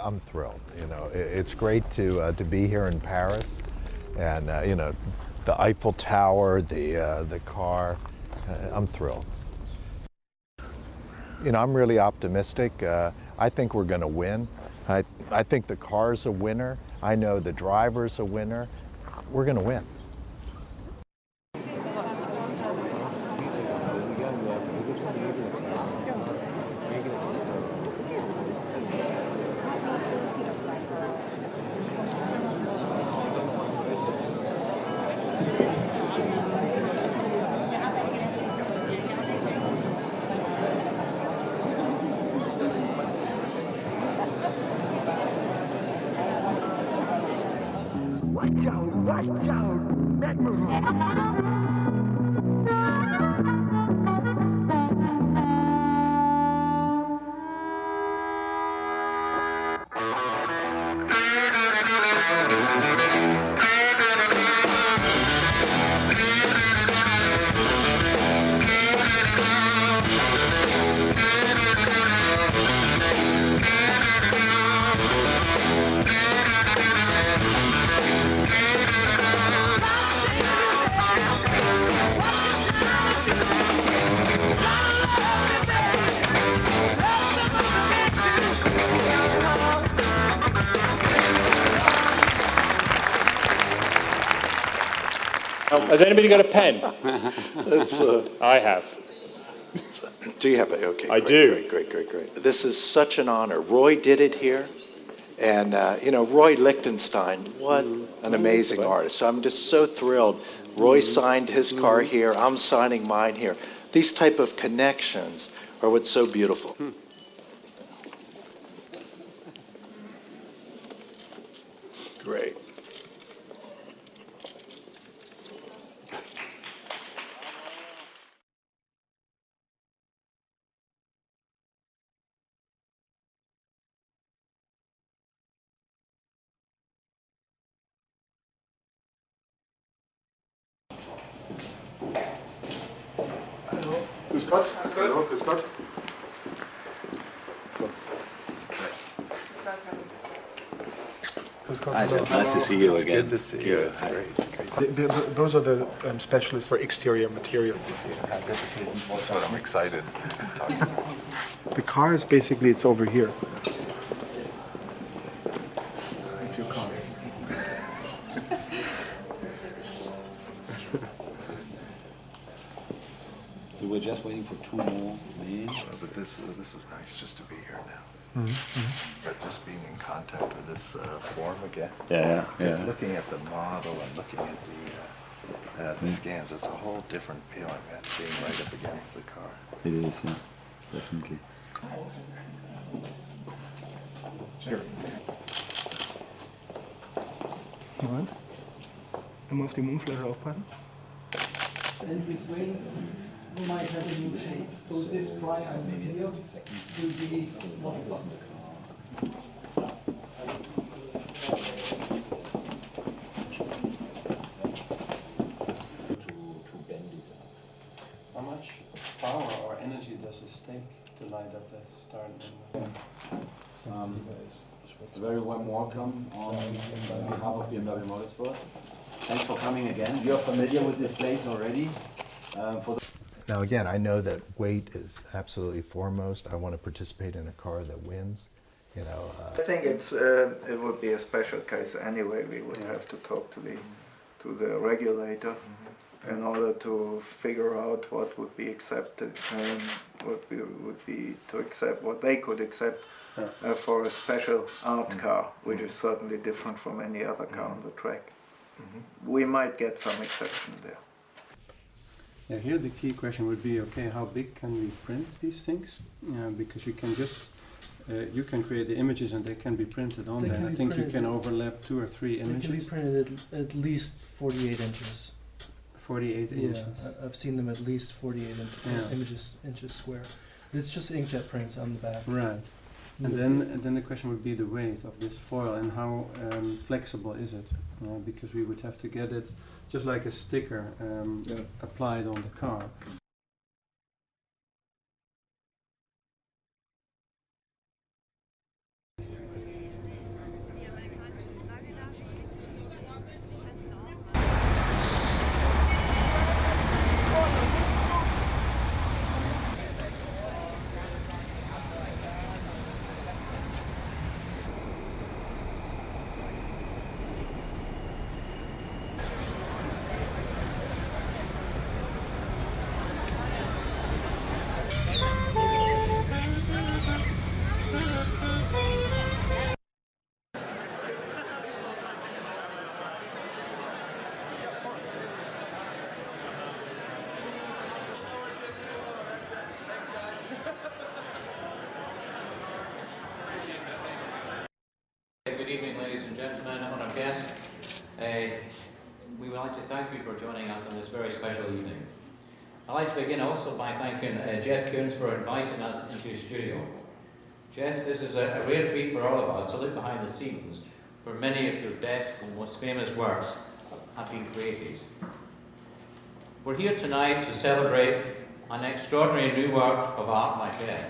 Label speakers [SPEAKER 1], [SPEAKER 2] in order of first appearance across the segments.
[SPEAKER 1] I'm thrilled. You know, it's great to be here in Paris, and you know, the Eiffel Tower, the car. I'm thrilled. You know, I'm really optimistic. I think we're going to win. I think the car's a winner. I know the driver's a winner. We're going to win.
[SPEAKER 2] Watch out, that
[SPEAKER 3] Has anybody got a pen? I have.
[SPEAKER 1] Do you have it? Okay.
[SPEAKER 3] I do.
[SPEAKER 1] Great. This is such an honor. Roy did it here. And, you know, Roy Lichtenstein, what an amazing artist. So I'm just so thrilled. Roy signed his car here. I'm signing mine here. These type of connections are what's so beautiful. Great.
[SPEAKER 4] Grüß Gott. Hallo, grüß Gott.
[SPEAKER 5] Hi, Jeff. Nice to see you again.
[SPEAKER 1] Good to see you. It's great.
[SPEAKER 4] Those are the specialists for exterior material.
[SPEAKER 1] Good to see you. That's what I'm excited to talk to.
[SPEAKER 4] The car is basically, it's over here. It's your car.
[SPEAKER 5] So we're just waiting for two more names.
[SPEAKER 1] But this is nice just to be here now. But just being in contact with this form again.
[SPEAKER 5] Yeah.
[SPEAKER 1] Just looking at the model and looking at the scans, it's a whole different feeling than being right up against the car.
[SPEAKER 5] It is, yeah, definitely.
[SPEAKER 4] Here. Moment. Immer auf die Mundfläche aufpassen.
[SPEAKER 6] And with wings, you might have a new shape. So this triangle here will be more fun.
[SPEAKER 3] How much power or energy does it take to light up that star?
[SPEAKER 5] A very warm welcome on behalf of BMW Motorsport. Thanks for coming again. You're familiar with this place already.
[SPEAKER 1] Now again, I know that weight is absolutely foremost. I want to participate in a car that wins. You know.
[SPEAKER 7] I think it would be a special case anyway. We would have to talk to the regulator in order to figure out what would be accepted and what we would be to accept, what they could accept for a special art car, which is certainly different from any other car on the track. We might get some exception there.
[SPEAKER 8] Yeah, here the key question would be, okay, how big can we print these things? Because you can just, you can create the images and they can be printed on there. I think you can overlap 2 or 3 images.
[SPEAKER 9] They can be printed at least 48 inches.
[SPEAKER 8] 48 inches.
[SPEAKER 9] Yeah, I've seen them at least 48 inches square. It's just inkjet prints on the back.
[SPEAKER 8] Right. And then the question would be the weight of this foil and how flexible is it? Because we would have to get it just like a sticker applied on the car.
[SPEAKER 10] guests, we would like to thank you for joining us on this very special evening. I'd like to begin also by thanking Jeff Koons for inviting us into his studio. Jeff, this is a rare treat for all of us to look behind the scenes where many of your best and most famous works have been created. We're here tonight to celebrate an extraordinary new work of art by Jeff.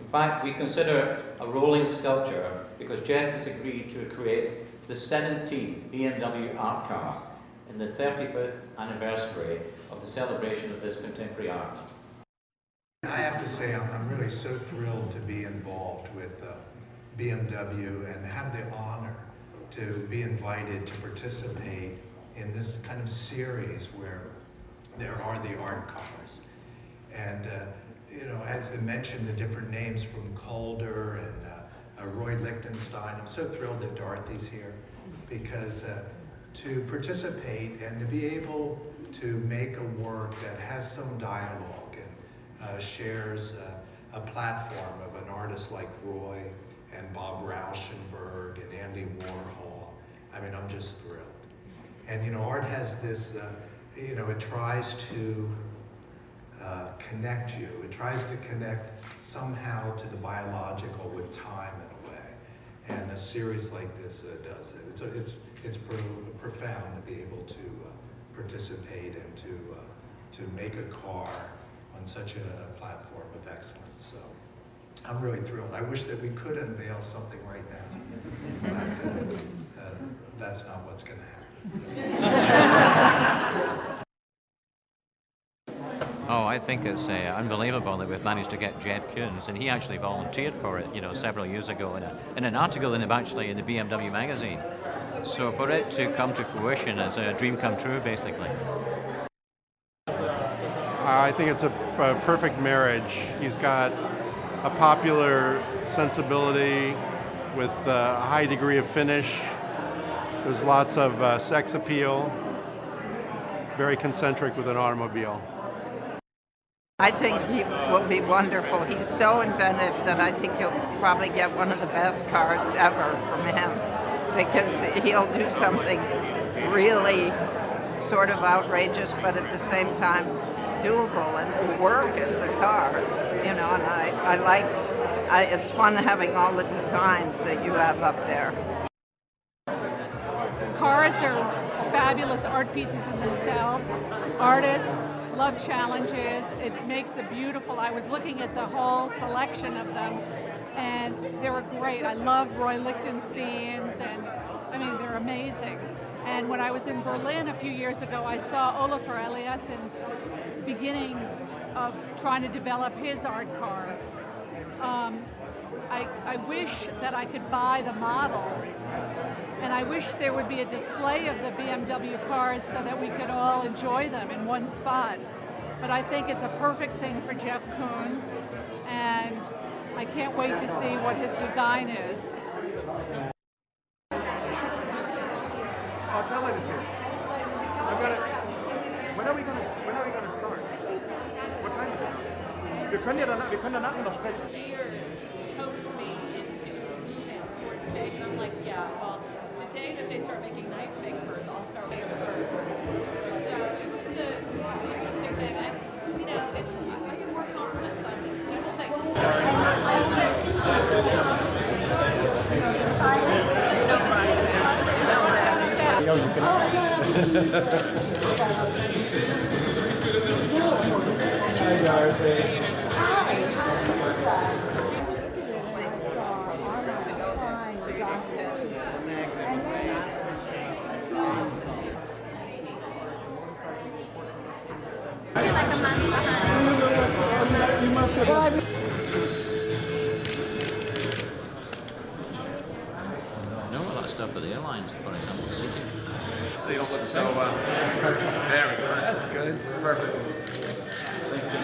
[SPEAKER 10] In fact, we consider a rolling sculpture because Jeff has agreed to create the 17th BMW Art Car in the 35th anniversary of the celebration of this contemporary art.
[SPEAKER 1] I have to say, I'm really so thrilled to be involved with BMW and have the honor to be invited to participate in this kind of series where there are the art cars. And you know, as they mentioned, the different names from Calder and Roy Lichtenstein. I'm so thrilled that Dorothy's here because to participate and to be able to make a work that has some dialogue and shares a platform of an artist like Roy and Bob Rauschenberg and Andy Warhol. I mean, I'm just thrilled. And you know, art has this, you know, it tries to connect you. It tries to connect somehow to the biological with time in a way. And a series like this does it. It's profound to be able to participate and to make a car on such a platform of excellence. So I'm really thrilled. I wish that we could unveil something right now, but that's not what's going to happen.
[SPEAKER 10] Oh, I think it's unbelievable that we've managed to get Jeff Koons, and he actually volunteered for it, you know, several years ago in an article in the BMW magazine. So for it to come to fruition is a dream come true, basically.
[SPEAKER 11] I think it's a perfect marriage. He's got a popular sensibility with a high degree of finish. There's lots of sex appeal. Very concentric with an automobile.
[SPEAKER 12] I think he will be wonderful. He's so inventive that I think you'll probably get one of the best cars ever from him because he'll do something really sort of outrageous but at the same time doable and will work as a car, you know, and I like, it's fun having all the designs that you have up there.
[SPEAKER 13] Cars are fabulous art pieces in themselves. Artists love challenges. It makes it beautiful. I was looking at the whole selection of them, and they were great. I love Roy Lichtenstein's, and I mean, they're amazing. And when I was in Berlin a few years ago, I saw Olafur Eliasson's beginnings of trying to develop his art car. I wish that I could buy the models, and I wish there would be a display of the BMW cars so that we could all enjoy them in one spot. But I think it's a perfect thing for Jeff Koons, and I can't wait to see what his design is.
[SPEAKER 14] Carla is here. When are we gonna start? What time is it? Wir können danach noch sprechen.
[SPEAKER 15] Years coaxed me into moving towards fake, and I'm like, yeah, well, the day that they start making nice fake furs, I'll start fake furs. So it was an interesting thing, and you know, I get more compliments on this. People say,
[SPEAKER 14] Hi, Dorothy.
[SPEAKER 10] I know a lot of stuff for the airlines, for example, seating.
[SPEAKER 16] So you don't look so very good. That's good. Perfect. Thank you.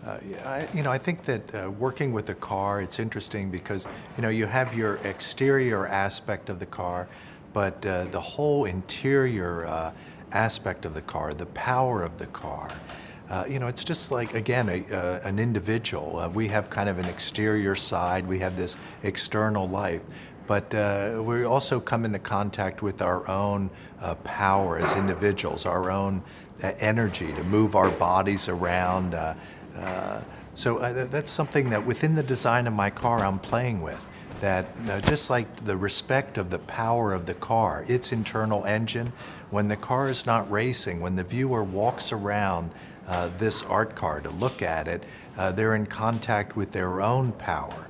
[SPEAKER 1] I think that working with a car, it's interesting because, you have your exterior aspect of the car, but the whole interior aspect of the car, the power of the car, it's just like, again, an individual. We have kind of an exterior side, we have this external life, but we also come into contact with our own power as individuals, our own energy to move our bodies around. So that's something that within the design of my car I'm playing with. That just like the respect of the power of the car, its internal engine, when the car is not racing, when the viewer walks around this art car to look at it, they're in contact with their own power,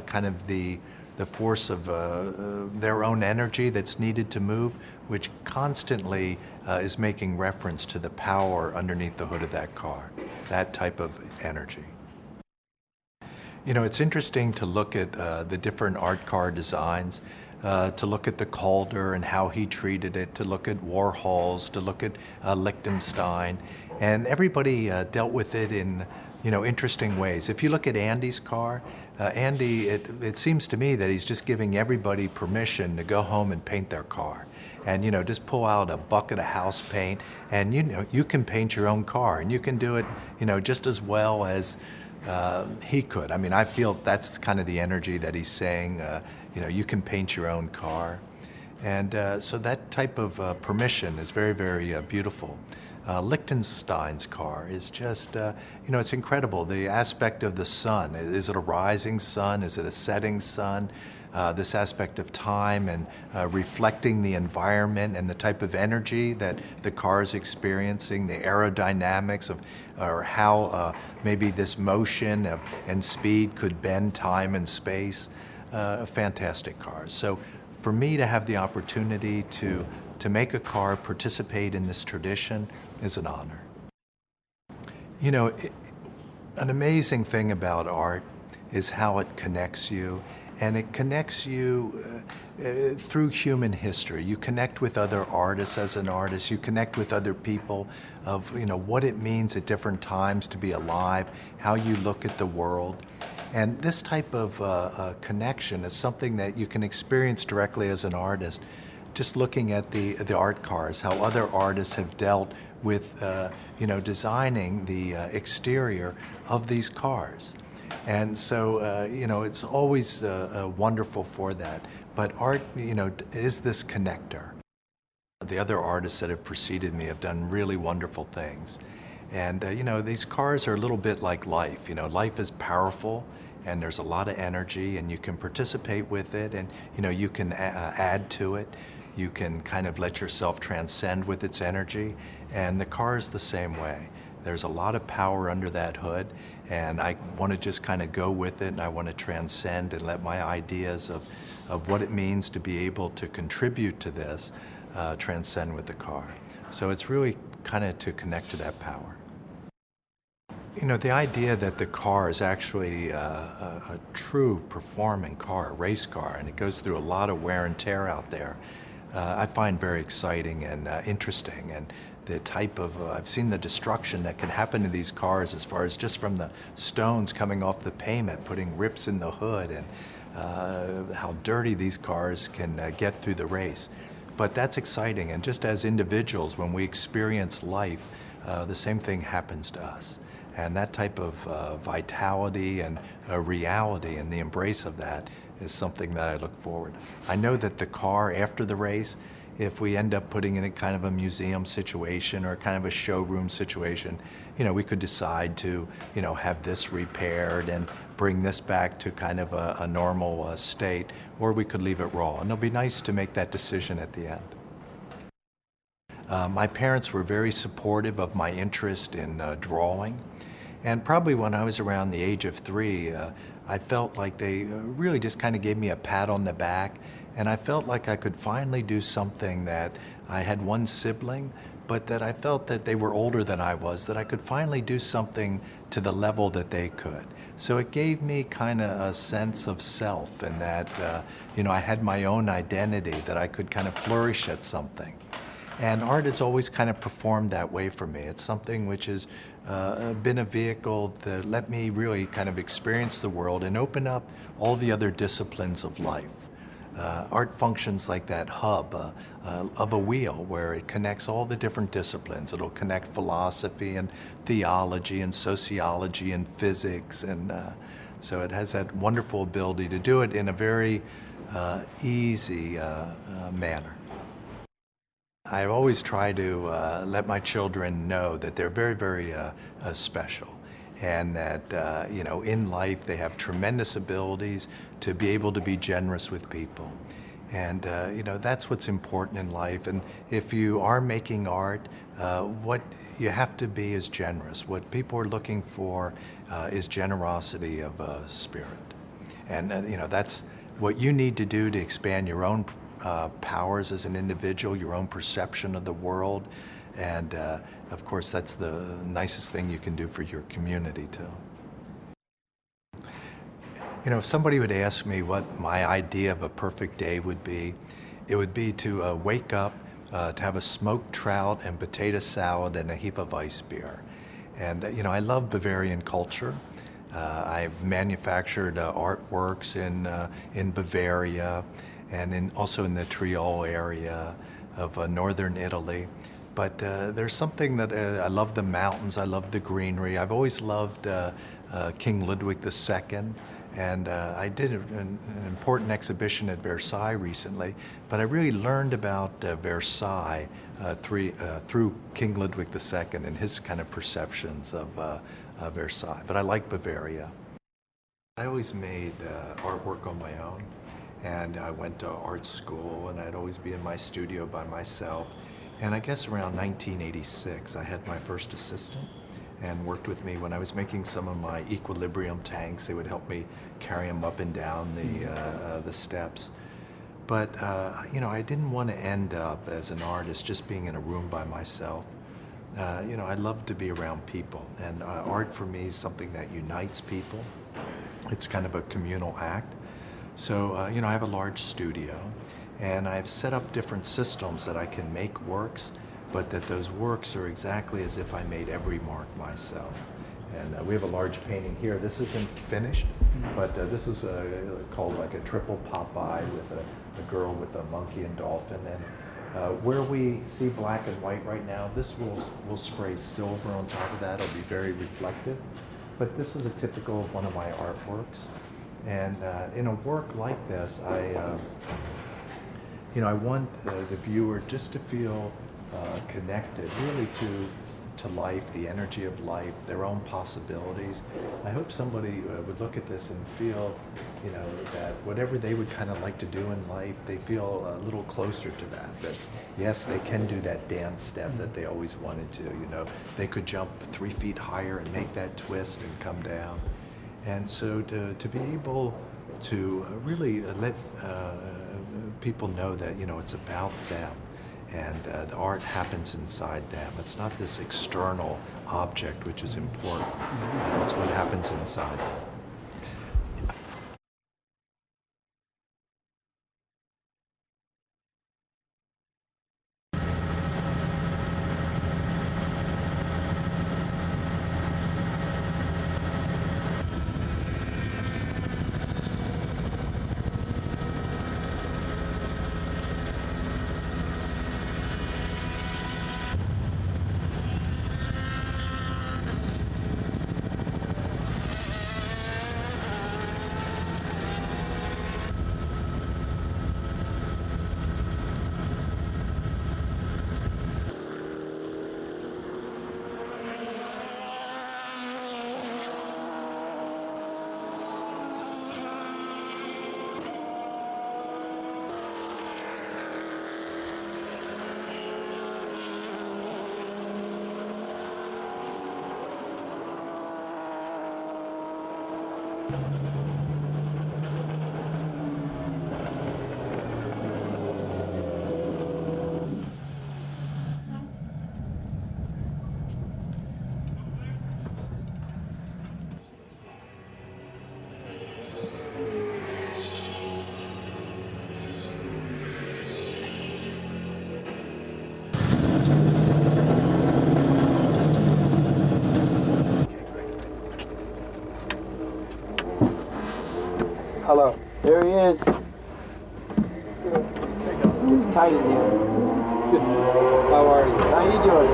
[SPEAKER 1] kind of the force of their own energy that's needed to move, which constantly is making reference to the power underneath the hood of that car, that type of energy. It's interesting to look at the different art car designs, to look at the Calder and how he treated it, to look at Warhol's, to look at Lichtenstein, and everybody dealt with it in interesting ways. If you look at Andy's car, Andy, it seems to me that he's just giving everybody permission to go home and paint their car. And just pull out a bucket of house paint, and you can paint your own car, and you can do it just as well as he could. I mean, I feel that's kind of the energy that he's saying. You can paint your own car, and so that type of permission is very, very beautiful. Lichtenstein's car is just, it's incredible. The aspect of the sun. Is it a rising sun? Is it a setting sun? This aspect of time and reflecting the environment and the type of energy that the car is experiencing, the aerodynamics of, or how maybe this motion and speed could bend time and space. Fantastic cars. So for me to have the opportunity to make a car participate in this tradition is an honor. An amazing thing about art is how it connects you. And it connects you through human history. You connect with other artists as an artist. You connect with other people of what it means at different times to be alive, how you look at the world. And this type of connection is something that you can experience directly as an artist, just looking at the art cars, how other artists have dealt with designing the exterior of these cars. And so, it's always wonderful for that. But art, is this connector. The other artists that have preceded me have done really wonderful things. And, these cars are a little bit like life. Life is powerful, and there's a lot of energy, and you can participate with it, and, you can add to it. You can kind of let yourself transcend with its energy. And the car is the same way. There's a lot of power under that hood, and I want to just kind of go with it, and I want to transcend and let my ideas of what it means to be able to contribute to this transcend with the car. So it's really kind of to connect to that power. The idea that the car is actually a true performing car, a race car, and it goes through a lot of wear and tear out there, I find very exciting and interesting. And the type of, I've seen the destruction that can happen to these cars as far as just from the stones coming off the pavement, putting rips in the hood, and how dirty these cars can get through the race. But that's exciting, and just as individuals, when we experience life, the same thing happens to us. And that type of vitality and reality and the embrace of that is something that I look forward to. I know that the car after the race, if we end up putting it in kind of a museum situation or kind of a showroom situation, we could decide to, have this repaired and bring this back to kind of a normal state, or we could leave it raw. And it'll be nice to make that decision at the end. My parents were very supportive of my interest in drawing. And probably when I was around the age of 3, I felt like they really just kind of gave me a pat on the back. And I felt like I could finally do something that I had one sibling, but that I felt that they were older than I was, that I could finally do something to the level that they could. So it gave me kind of a sense of self, and that, I had my own identity, that I could kind of flourish at something. And art has always kind of performed that way for me. It's something which has been a vehicle that let me really kind of experience the world and open up all the other disciplines of life. Art functions like that hub of a wheel where it connects all the different disciplines. It'll connect philosophy and theology and sociology and physics, and so it has that wonderful ability to do it in a very easy manner. I always try to let my children know that they're very, very special, and that you know, in life they have tremendous abilities to be able to be generous with people. And you know, that's what's important in life. And if you are making art, what you have to be is generous. What people are looking for is generosity of spirit. And you know, that's what you need to do to expand your own powers as an individual, your own perception of the world. And of course, that's the nicest thing you can do for your community too. You know, if somebody would ask me what my idea of a perfect day would be, it would be to wake up, to have a smoked trout and potato salad and a Hefeweiss beer. And you know, I love Bavarian culture. I've manufactured artworks in Bavaria and also in the Triol area of northern Italy. But there's something that I love the mountains, I love the greenery. I've always loved King Ludwig II. And I did an important exhibition at Versailles recently, but I really learned about Versailles through King Ludwig II and his kind of perceptions of Versailles. But I like Bavaria. I always made artwork on my own, and I went to art school, and I'd always be in my studio by myself. And I guess around 1986, I had my first assistant, and worked with me when I was making some of my equilibrium tanks. They would help me carry them up and down the steps. But you know, I didn't want to end up as an artist just being in a room by myself. You know, I love to be around people, and art for me is something that unites people. It's kind of a communal act. So you know, I have a large studio, and I've set up different systems that I can make works, but that those works are exactly as if I made every mark myself. And we have a large painting here. This isn't finished, but this is called like a triple Popeye with a girl with a monkey and dolphin. And where we see black and white right now, this will spray silver on top of that. It'll be very reflective. But this is a typical of one of my artworks. And in a work like this, you know, I want the viewer just to feel connected really to life, the energy of life, their own possibilities. I hope somebody would look at this and feel, you know, that whatever they would kind of like to do in life, they feel a little closer to that. That yes, they can do that dance step that they always wanted to, you know. They could jump 3 feet higher and make that twist and come down. And so to be able to really let people know that, you know, it's about them. And the art happens inside them. It's not this external object which is important. It's what happens inside them.
[SPEAKER 17] tight in here. Good. How are you? How you doing?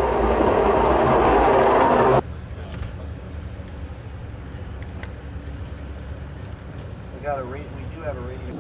[SPEAKER 17] We do have a radio.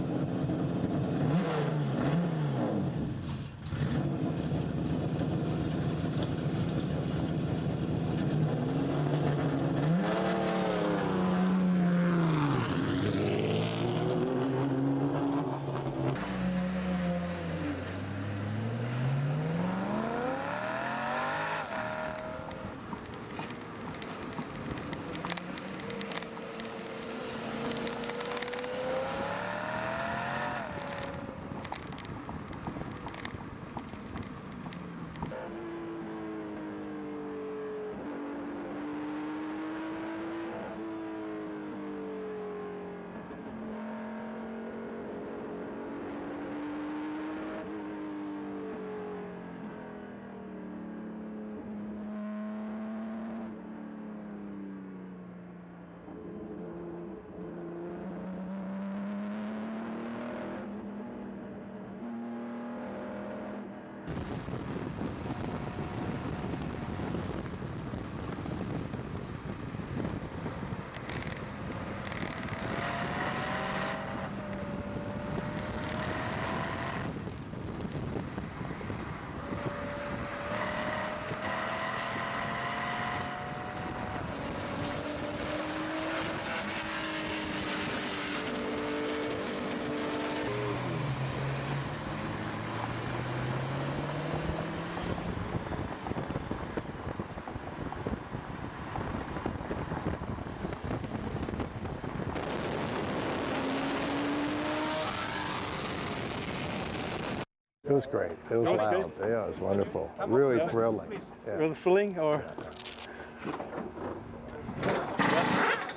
[SPEAKER 18] It was great. It was loud. Great. Yeah, it was wonderful. Really thrilling. Yeah.
[SPEAKER 4] Really thrilling, or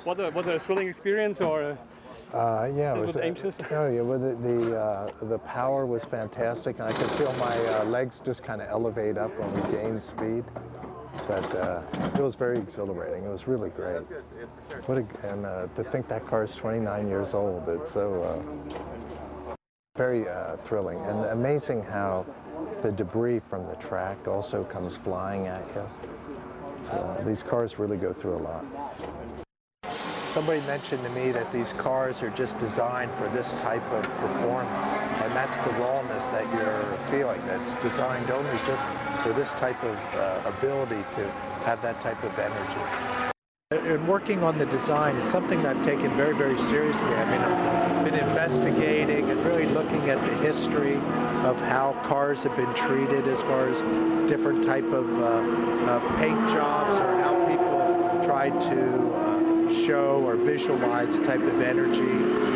[SPEAKER 4] what a thrilling experience, or
[SPEAKER 18] yeah, it was
[SPEAKER 4] anxious.
[SPEAKER 18] Oh, yeah, well, the power was fantastic, and I could feel my legs just kind of elevate up when we gained speed. But it was very exhilarating. It was really great. And to think that car is 29 years old, it's so very thrilling, and amazing how the debris from the track also comes flying at you. So these cars really go through a lot. Somebody mentioned to me that these cars are just designed for this type of performance, and that's the rawness that you're feeling. That's designed only just for this type of ability to have that type of energy. In working on the design, it's something that I've taken very, very seriously. I mean, I've been investigating and really looking at the history of how cars have been treated as far as different type of paint jobs, or how people have tried to show or visualize the type of energy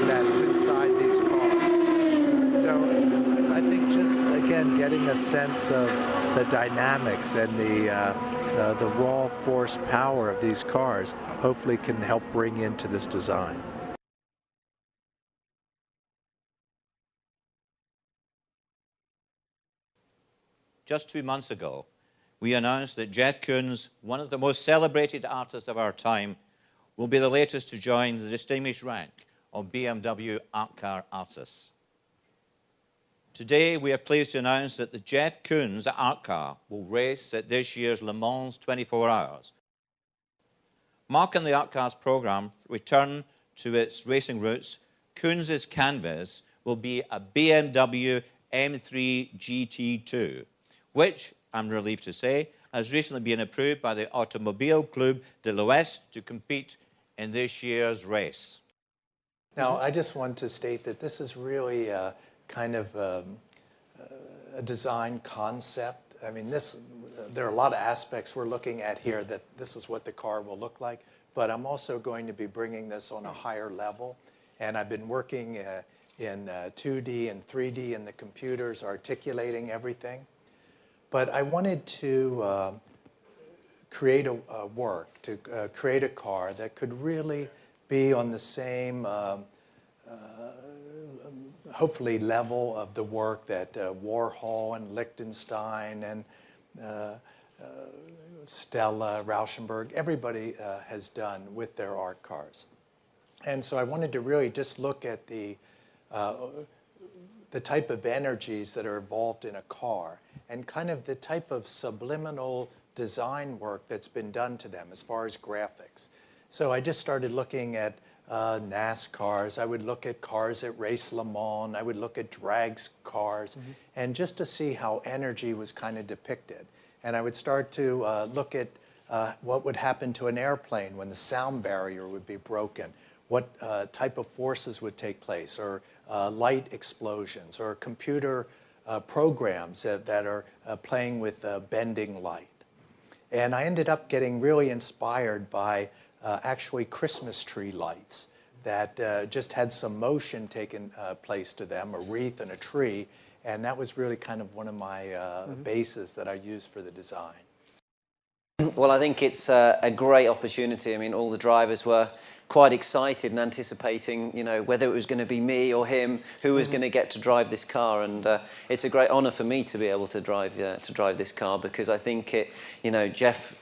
[SPEAKER 18] that's inside these cars. So I think just, again, getting a sense of the dynamics and the raw force power of these cars hopefully can help bring into this design.
[SPEAKER 10] Just 2 months ago, we announced that Jeff Koons, one of the most celebrated artists of our time, will be the latest to join the distinguished rank of BMW Art Car artists. Today, we are pleased to announce that the Jeff Koons Art Car will race at this year's Le Mans 24 Hours. Marking the Art Car's program return to its racing roots, Koons' canvas will be a BMW M3 GT2, which, I'm relieved to say, has recently been approved by the Automobile Club de l'Ouest to compete in this year's race.
[SPEAKER 1] Now, I just want to state that this is really kind of a design concept. I mean, there are a lot of aspects we're looking at here that this is what the car will look like, but I'm also going to be bringing this on a higher level, and I've been working in 2D and 3D in the computers, articulating everything. But I wanted to create a work, to create a car that could really be on the same hopefully level of the work that Warhol and Lichtenstein and Stella, Rauschenberg, everybody has done with their art cars. And so I wanted to really just look at the the type of energies that are involved in a car and kind of the type of subliminal design work that's been done to them as far as graphics. So I just started looking at NASCARs. I would look at cars that race Le Mans. I would look at drag cars, and just to see how energy was kind of depicted. And I would start to look at what would happen to an airplane when the sound barrier would be broken, what type of forces would take place, or light explosions, or computer programs that are playing with bending light. And I ended up getting really inspired by actually Christmas tree lights that just had some motion taken place to them, a wreath and a tree, and that was really kind of one of my bases that I used for the design.
[SPEAKER 19] Well, I think it's a great opportunity. I mean, all the drivers were quite excited and anticipating, you know, whether it was going to be me or him who was going to get to drive this car. And it's a great honor for me to be able to drive this car, because I think it, you know, Jeff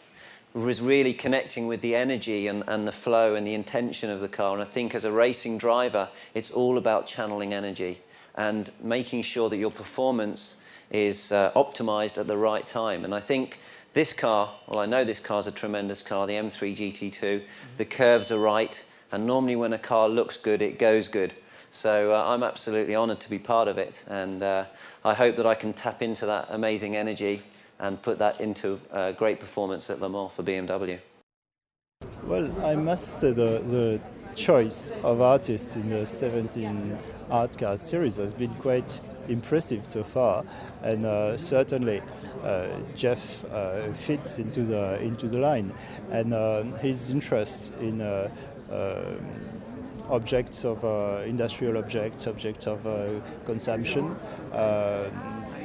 [SPEAKER 19] was really connecting with the energy and the flow and the intention of the car. And I think as a racing driver, it's all about channeling energy and making sure that your performance is optimized at the right time. And I think this car, well, I know this car's a tremendous car, the M3 GT2. The curves are right, and normally when a car looks good, it goes good. So I'm absolutely honored to be part of it, and I hope that I can tap into that amazing energy and put that into great performance at Le Mans for BMW.
[SPEAKER 20] Well, I must say the choice of artists in the 17 Art Car series has been quite impressive so far, and certainly Jeff fits into the line, and his interest in objects of industrial objects of consumption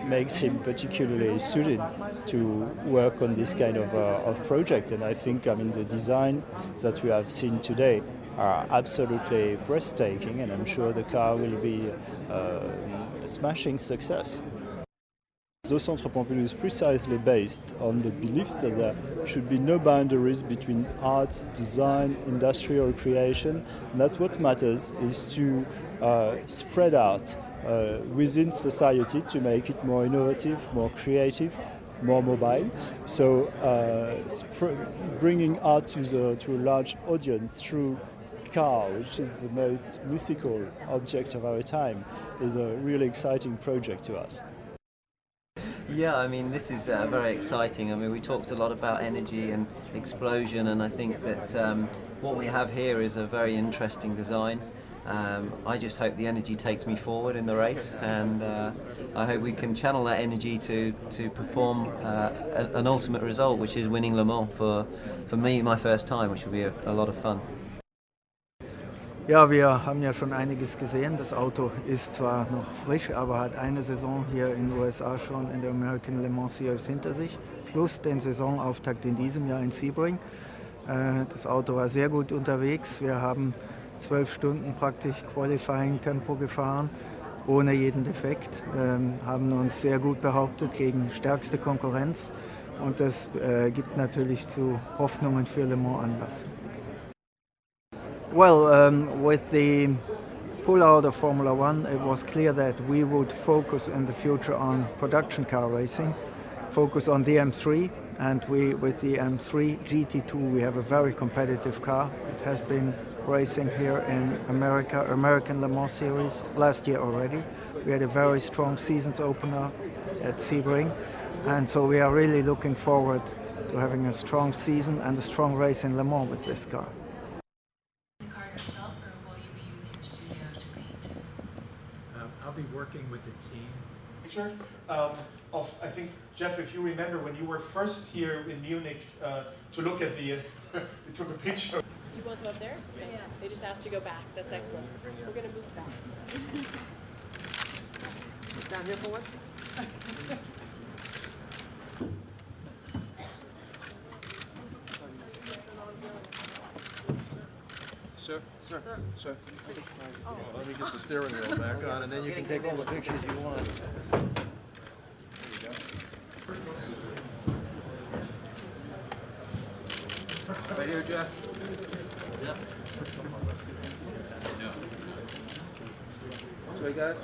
[SPEAKER 20] makes him particularly suited to work on this kind of project. And I think, I mean, the design that we have seen today are absolutely breathtaking, and I'm sure the car will be a smashing success. The Centre Pompidou is precisely based on the beliefs that there should be no boundaries between art, design, industrial creation, and that what matters is to spread out within society to make it more innovative, more creative, more mobile. So bringing art to a large audience through car, which is the most mythical object of our time, is a really exciting project to us.
[SPEAKER 19] Yeah, I mean, this is very exciting. I mean, we talked a lot about energy and explosion, and I think that what we have here is a very interesting design. I just hope the energy takes me forward in the race, and I hope we can channel that energy to perform an ultimate result, which is winning Le Mans for me, my first time, which will be a lot of fun.
[SPEAKER 21] Ja, wir haben ja schon einiges gesehen. Das Auto ist zwar noch frisch, aber hat eine Saison hier in den USA schon in der American Le Mans Series hinter sich, plus den Saisonauftakt in diesem Jahr in Sebring. Das Auto war sehr gut unterwegs. Wir haben 12 Stunden praktisch Qualifying-Tempo gefahren, ohne jeden Defekt. Haben uns sehr gut behauptet gegen stärkste Konkurrenz, und das gibt natürlich zu Hoffnungen für Le Mans Anlass. Well, with the pull-out of Formula One, it was clear that we would focus in the future on production car racing, focus on the M3, and with the M3 GT2, we have a very competitive car. It has been racing here in American Le Mans Series last year already. We had a very strong season's opener at Sebring, and so we are really looking forward to having a strong season and a strong race in Le Mans with this car.
[SPEAKER 22] I'll be working with the team. Picture of, I think, Jeff, if you remember when you were first here in Munich to look at the, they took a picture.
[SPEAKER 23] You both go up there? Yeah. They just asked to go back. That's excellent. We're going to move back. Down here for what?
[SPEAKER 22] Sir, let me get the steering wheel back on, and then you can take all the pictures you want. There you go. Right here, Jeff. Yeah. This way, guys.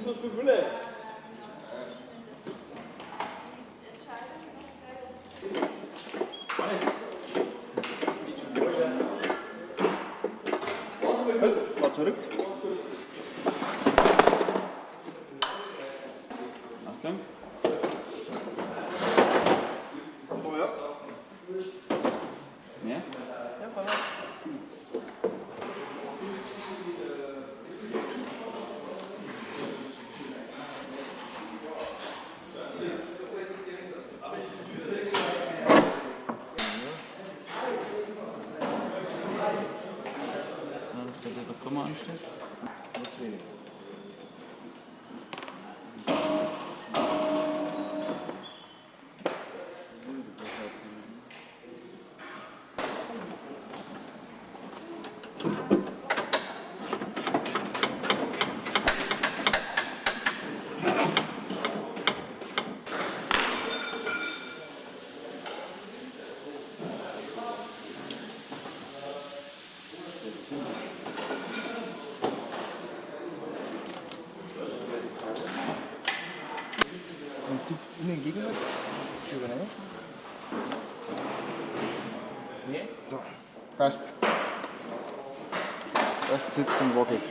[SPEAKER 17] Mal zurück.
[SPEAKER 16] Achtung. Ja?
[SPEAKER 17] Ja, voll.
[SPEAKER 16] Dass er doch Komma ansteht.
[SPEAKER 17] Jetzt weniger. Kannst du in den Gegenwart übernehmen?
[SPEAKER 16] Nee.
[SPEAKER 17] So, fast. Das sitzt und wackelt.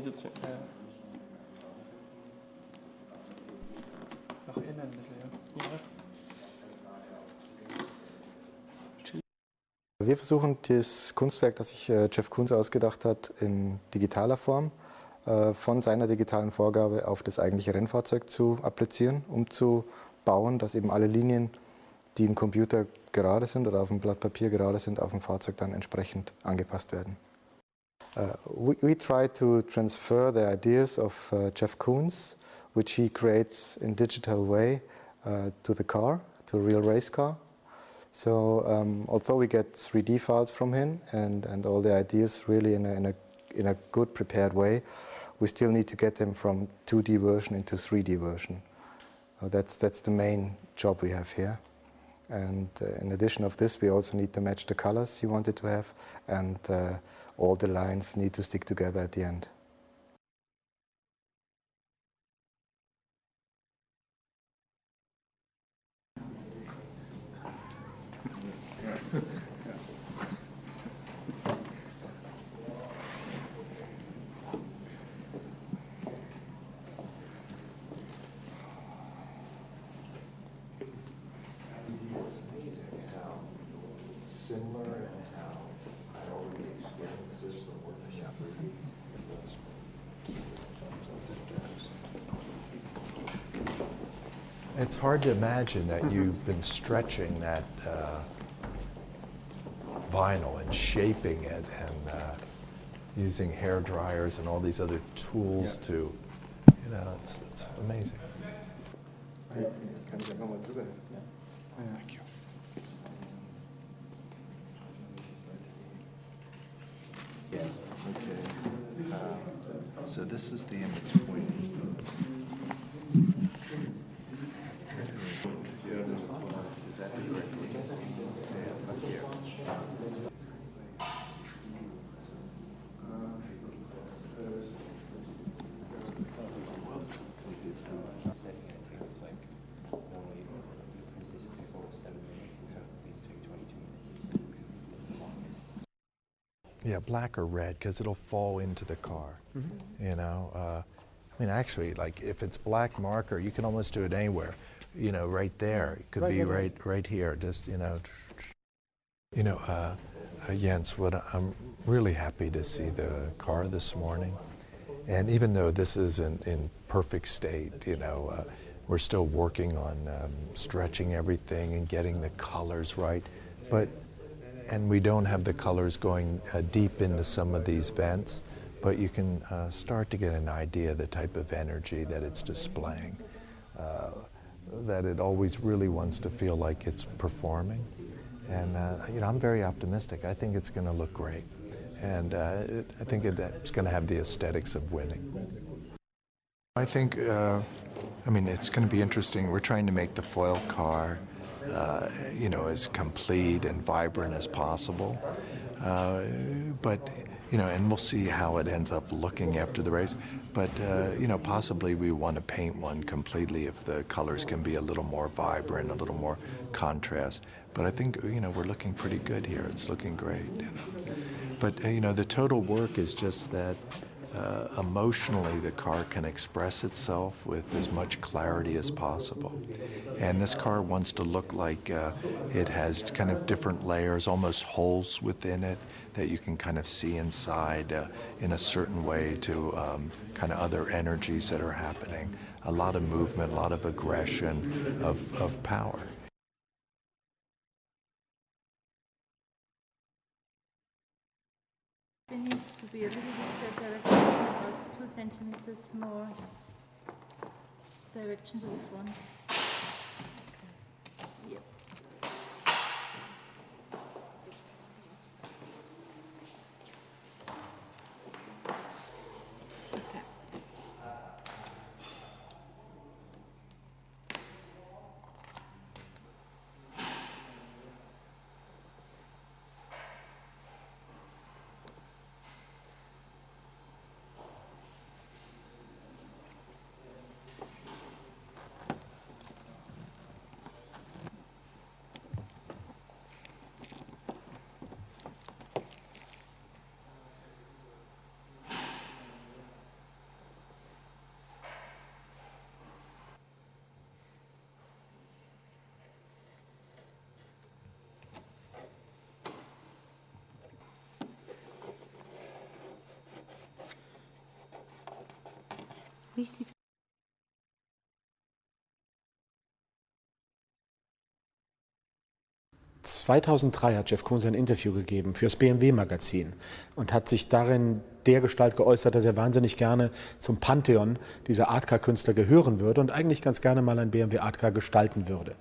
[SPEAKER 4] Is it? Nach innen ein bisschen, ja.
[SPEAKER 2] Wir versuchen, das Kunstwerk, das sich Jeff Koons ausgedacht hat, in digitaler Form von seiner digitalen Vorgabe auf das eigentliche Rennfahrzeug zu applizieren, um zu bauen, dass eben alle Linien, die im Computer gerade sind oder auf dem Blatt Papier gerade sind, auf dem Fahrzeug dann entsprechend angepasst werden. We try to transfer the ideas of Jeff Koons, which he creates in digital way, to the car, to a real race car. So although we get 3D files from him and all the ideas really in a good prepared way, we still need to get them from 2D version into 3D version. That's the main job we have here. And in addition of this, we also need to match the colors he wanted to have, and all the lines need to stick together at the end. Similar and how I already experienced this from working out.
[SPEAKER 18] It's hard to imagine that you've been stretching that vinyl and shaping it and using hair dryers and all these other tools to, you know, it's amazing.
[SPEAKER 2] Kann ich einfach mal drüber?
[SPEAKER 4] Thank you.
[SPEAKER 2] Yes. Okay. So this is the in-between. Is that the correct one? Yeah, up here.
[SPEAKER 18] Yeah, black or red, because it'll fall into the car. You know, I mean, actually, like if it's black marker, you can almost do it anywhere. You know, right there. It could be right here. Just you know, Jens, I'm really happy to see the car this morning, and even though this isn't in perfect state, you know, we're still working on stretching everything and getting the colors right, and we don't have the colors going deep into some of these vents, but you can start to get an idea of the type of energy that it's displaying, that it always really wants to feel like it's performing. And you know, I'm very optimistic. I think it's going to look great. And I think it's going to have the aesthetics of winning. I think, I mean, it's going to be interesting. We're trying to make the foil car you know, as complete and vibrant as possible. But, you know, and we'll see how it ends up looking after the race. But, you know, possibly we want to paint one completely if the colors can be a little more vibrant, a little more contrast. But I think, you know, we're looking pretty good here. It's looking great. You know. But, you know, the total work is just that emotionally the car can express itself with as much clarity as possible. And this car wants to look like it has kind of different layers, almost holes within it that you can kind of see inside in a certain way to kind of other energies that are happening. A lot of movement, a lot of aggression, of power.
[SPEAKER 3] It needs to be a little bit direction, about 2 centimeters more direction to the front. Yep. Okay. wichtig
[SPEAKER 5] 2003 hat Jeff Koons ein Interview gegeben fürs BMW-Magazin und hat sich darin dergestalt geäußert, dass er wahnsinnig gerne zum Pantheon dieser Art Car-Künstler gehören würde und eigentlich ganz gerne mal ein BMW Art Car gestalten würde.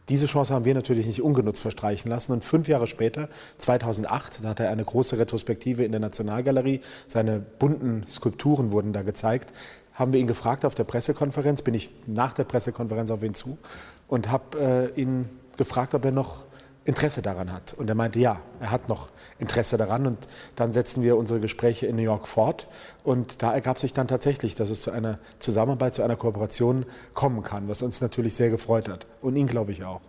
[SPEAKER 5] Diese Chance haben wir natürlich nicht ungenutzt verstreichen lassen und 5 Jahre später, 2008, da hat er eine große Retrospektive in der Nationalgalerie, seine bunten Skulpturen wurden da gezeigt, haben wir ihn gefragt auf der Pressekonferenz, bin ich nach der Pressekonferenz auf ihn zu und habe ihn gefragt, ob er noch Interesse daran hat. Und er meinte, ja, er hat noch Interesse daran. Und dann setzten wir unsere Gespräche in New York fort. Und da ergab sich dann tatsächlich, dass es zu einer Zusammenarbeit, zu einer Kooperation kommen kann, was uns natürlich sehr gefreut hat. Und ihn, glaube ich, auch.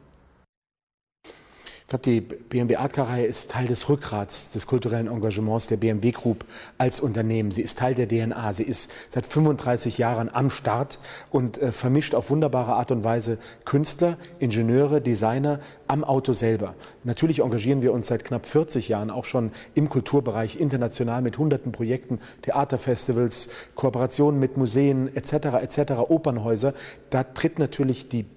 [SPEAKER 5] Ich glaube, die BMW Art Car-Reihe ist Teil des Rückgrats des kulturellen Engagements der BMW Group als Unternehmen. Sie ist Teil der DNA. Sie ist seit 35 Jahren am Start und vermischt auf wunderbare Art und Weise Künstler, Ingenieure, Designer am Auto selber. Natürlich engagieren wir uns seit knapp 40 Jahren auch schon im Kulturbereich international mit hunderten Projekten, Theaterfestivals, Kooperationen mit Museen etc., Opernhäuser. Da tritt natürlich die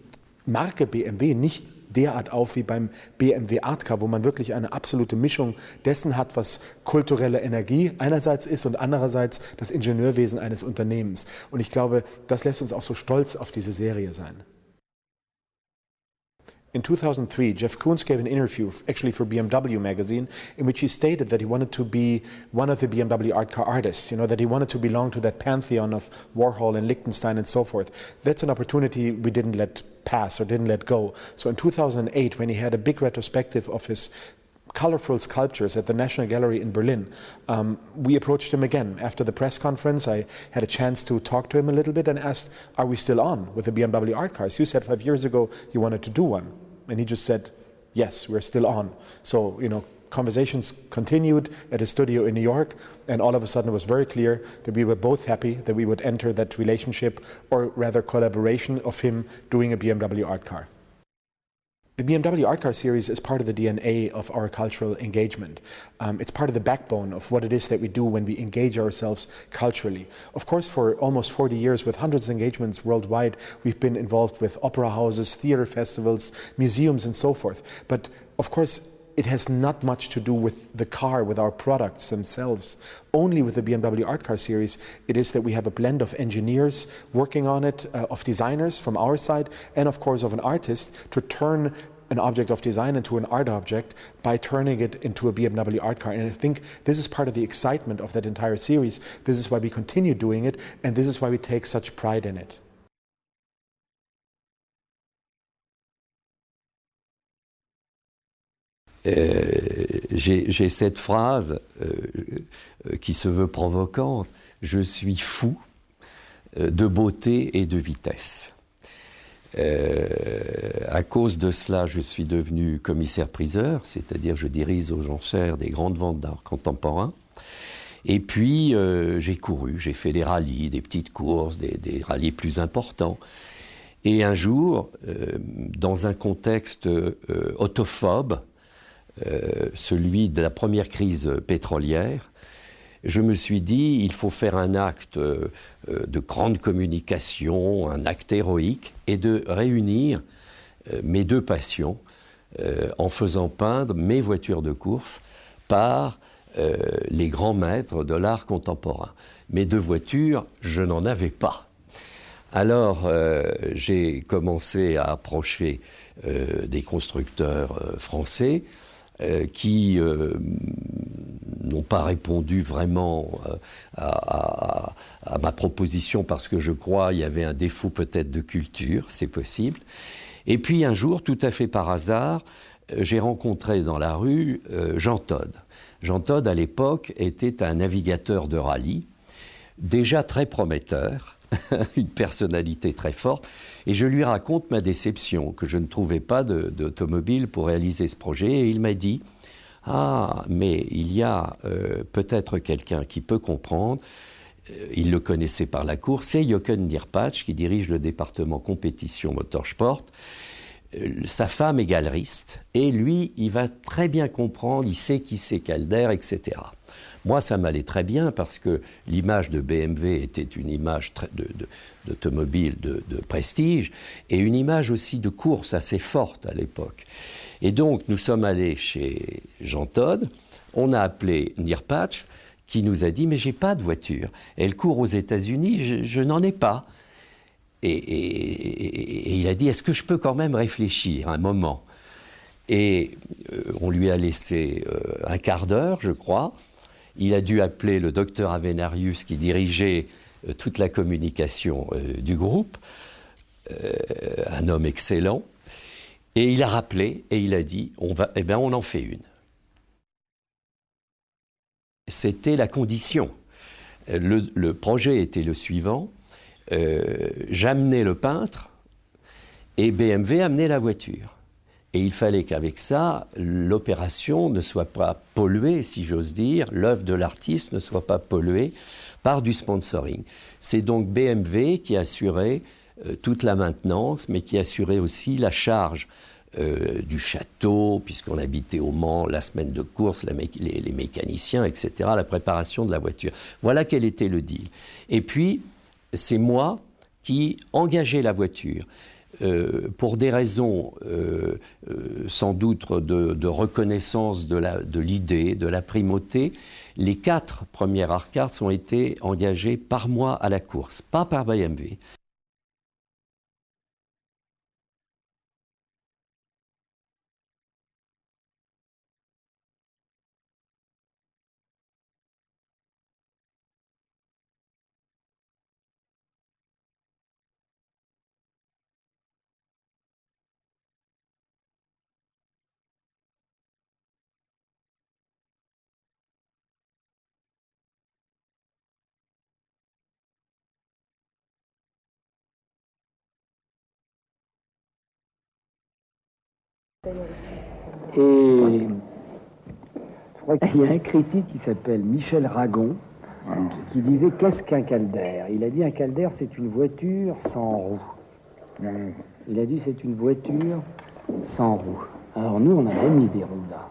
[SPEAKER 5] Marke BMW nicht derart auf wie beim BMW Art Car, wo man wirklich eine absolute Mischung dessen hat, was kulturelle Energie einerseits ist und andererseits das Ingenieurwesen eines Unternehmens. Und ich glaube, das lässt uns auch so stolz auf diese Serie sein. In 2003, Jeff Koons gave an interview, actually for BMW magazine, in which he stated that he wanted to be one of the BMW Art Car artists, that he wanted to belong to that pantheon of Warhol and Lichtenstein and so forth. That's an opportunity we didn't let pass or didn't let go. So in 2008, when he had a big retrospective of his colorful sculptures at the National Gallery in Berlin, we approached him again. After the press conference, I had a chance to talk to him a little bit and asked, are we still on with the BMW Art Cars? You said 5 years ago you wanted to do one. And he just said, yes, we're still on. So, conversations continued at his studio in New York, and all of a sudden it was very clear that we were both happy that we would enter that relationship, or rather collaboration, of him doing a BMW Art Car. The BMW Art Car series is part of the DNA of our cultural engagement. It's part of the backbone of what it is that we do when we engage ourselves culturally. Of course, for almost 40 years, with hundreds of engagements worldwide, we've been involved with opera houses, theater festivals, museums, and so forth. But of course, it has not much to do with the car, with our products themselves. Only with the BMW Art Car series, it is that we have a blend of engineers working on it, of designers from our side, and of course of an artist to turn an object of design into an art object by turning it into a BMW Art Car. And I think this is part of the excitement of that entire series. This is why we continue doing it, and this is why we take such pride in it.
[SPEAKER 6] J'ai cette phrase qui se veut provocante, je suis fou de beauté et de vitesse. À cause de cela, je suis devenu commissaire-priseur, c'est-à-dire je dirige aux enchères des grandes ventes d'art contemporain. Et puis j'ai couru, j'ai fait des rallyes, des petites courses, des rallyes plus importants. Et un jour, dans un contexte autophobe, celui de la première crise pétrolière, je me suis dit, il faut faire un acte de grande communication, un acte héroïque, et de réunir mes deux passions en faisant peindre mes voitures de course par les grands maîtres de l'art contemporain. Mes deux voitures, je n'en avais pas. Alors, j'ai commencé à approcher des constructeurs français qui n'ont pas répondu vraiment à ma proposition parce que je crois qu'il y avait un défaut peut-être de culture, c'est possible. Et puis un jour, tout à fait par hasard, j'ai rencontré dans la rue Jean Todt. Jean Todt, à l'époque, était un navigateur de rallye, déjà très prometteur, une personnalité très forte, et je lui raconte ma déception, que je ne trouvais pas d'automobile pour réaliser ce projet, et il m'a dit « Ah, mais il y a peut-être quelqu'un qui peut comprendre ». Il le connaissait par la course, c'est Jochen Nierpatch, qui dirige le département compétition motorsport. sa femme est galeriste, et lui, il va très bien comprendre, il sait qui c'est Calder, etc. Moi, ça m'allait très bien parce que l'image de BMW était une image d'automobile de prestige et une image aussi de course assez forte à l'époque. Et donc, nous sommes allés chez Jean Todt, on a appelé Nirpatch, qui nous a dit « mais j'ai pas de voiture, elle court aux États-Unis, je n'en ai pas ». Et il a dit, est-ce que je peux quand même réfléchir un moment? Et on lui a laissé un quart d'heure, je crois. Il a dû appeler le docteur Avenarius qui dirigeait toute la communication du groupe, un homme excellent. Et il a rappelé et il a dit, on en fait une. C'était la condition. Le projet était le suivant. J'amenais le peintre et BMW amenait la voiture. Et il fallait qu'avec ça, l'opération ne soit pas polluée, si j'ose dire, l'œuvre de l'artiste ne soit pas polluée par du sponsoring. C'est donc BMW qui assurait toute la maintenance, mais qui assurait aussi la charge du château, puisqu'on habitait au Mans, la semaine de course, les mécaniciens, etc., la préparation de la voiture. Voilà quel était le deal. Et puis, c'est moi qui engageais la voiture. Pour des raisons sans doute de reconnaissance de l'idée, de la primauté, les 4 premières Art Cars ont été engagées par moi à la course, pas par BMW.
[SPEAKER 7] Et il y a un critique qui s'appelle Michel Ragon qui disait « Qu'est-ce qu'un Calder ?» Il a dit « Un Calder, c'est une voiture sans roue. » Il a dit « C'est une voiture sans roue. » Alors nous, on avait mis des roues là.